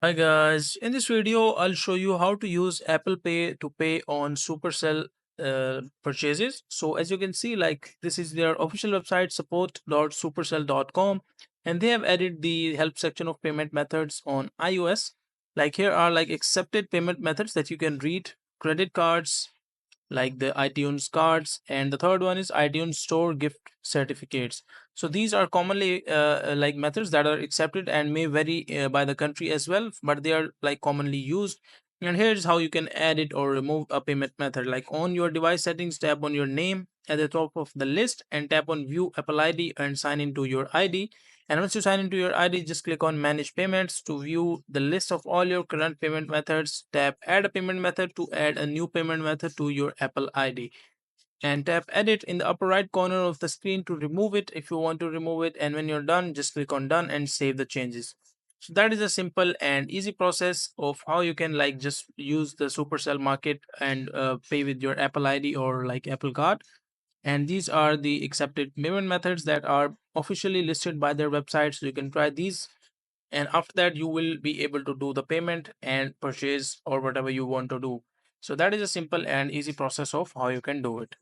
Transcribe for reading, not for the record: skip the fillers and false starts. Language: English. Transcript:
Hi guys, in this video I'll show you how to use Apple Pay to pay on Supercell purchases. So as you can see, like this is their official website, support.supercell.com, and they have added the help section of payment methods on iOS. Like here are like accepted payment methods that you can read: credit cards, like the iTunes cards, and the third one is iTunes Store gift certificates. So these are commonly like methods that are accepted and may vary by the country as well, but they are like commonly used. And here's how you can add it or remove a payment method. Like on your device settings, tap on your name at the top of the list and tap on view Apple ID and sign into your ID. And once you sign into your ID, just click on manage payments to view the list of all your current payment methods. Tap add a payment method to add a new payment method to your Apple ID. And tap edit in the upper right corner of the screen to remove it if you want to remove it. And when you're done, just click on done and save the changes. So that is a simple and easy process of how you can like just use the Supercell market and pay with your Apple ID or like Apple Card. And these are the accepted payment methods that are officially listed by their website, so you can try these, and after that you will be able to do the payment and purchase or whatever you want to do. So that is a simple and easy process of how you can do it.